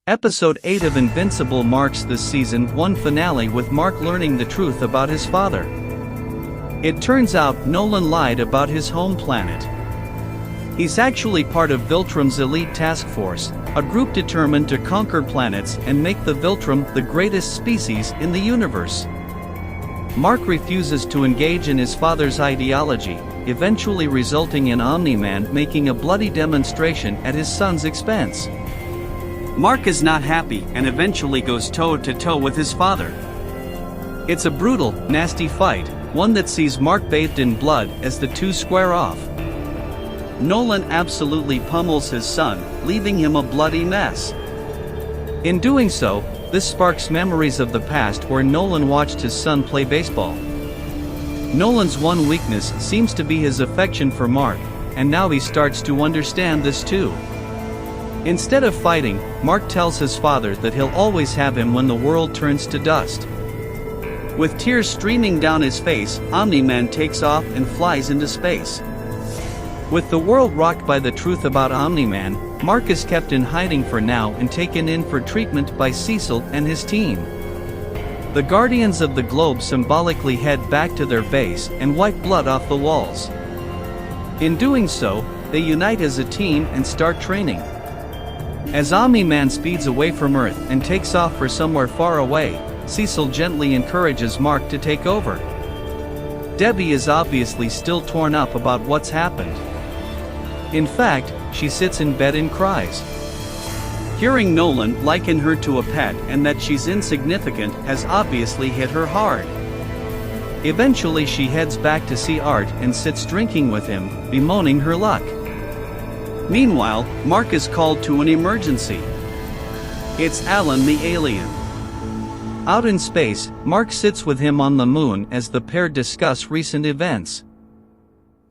Episode 8 of Invincible marks the Season 1 finale with Mark learning the truth about his father. It turns out Nolan lied about his home planet. He's actually part of Viltrum's elite task force, a group determined to conquer planets and make the Viltrum the greatest species in the universe. Mark refuses to engage in his father's ideology, eventually resulting in Omni-Man making a bloody demonstration at his son's expense. Mark is not happy and eventually goes toe-to-toe with his father. It's a brutal, nasty fight, one that sees Mark bathed in blood as the two square off. Nolan absolutely pummels his son, leaving him a bloody mess. In doing so, this sparks memories of the past where Nolan watched his son play baseball. Nolan's one weakness seems to be his affection for Mark, and now he starts to understand this too. Instead of fighting, Mark tells his father that he'll always have him when the world turns to dust. With tears streaming down his face, Omni-Man takes off and flies into space. With the world rocked by the truth about Omni-Man, Mark is kept in hiding for now and taken in for treatment by Cecil and his team. The Guardians of the Globe symbolically head back to their base and wipe blood off the walls. In doing so, they unite as a team and start training. As Omni-Man speeds away from Earth and takes off for somewhere far away, Cecil gently encourages Mark to take over. Debbie is obviously still torn up about what's happened. In fact, she sits in bed and cries. Hearing Nolan liken her to a pet and that she's insignificant has obviously hit her hard. Eventually she heads back to see Art and sits drinking with him, bemoaning her luck. Meanwhile, Mark is called to an emergency. It's Alan the alien. Out in space, Mark sits with him on the moon as the pair discuss recent events.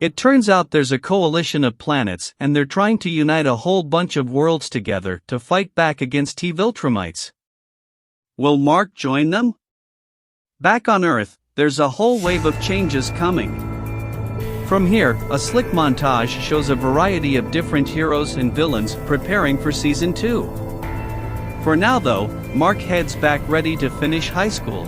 It turns out there's a coalition of planets and they're trying to unite a whole bunch of worlds together to fight back against viltrumites. Will Mark join them? Back on Earth, there's a whole wave of changes coming. From here, a slick montage shows a variety of different heroes and villains preparing for Season 2. For now though, Mark heads back ready to finish high school.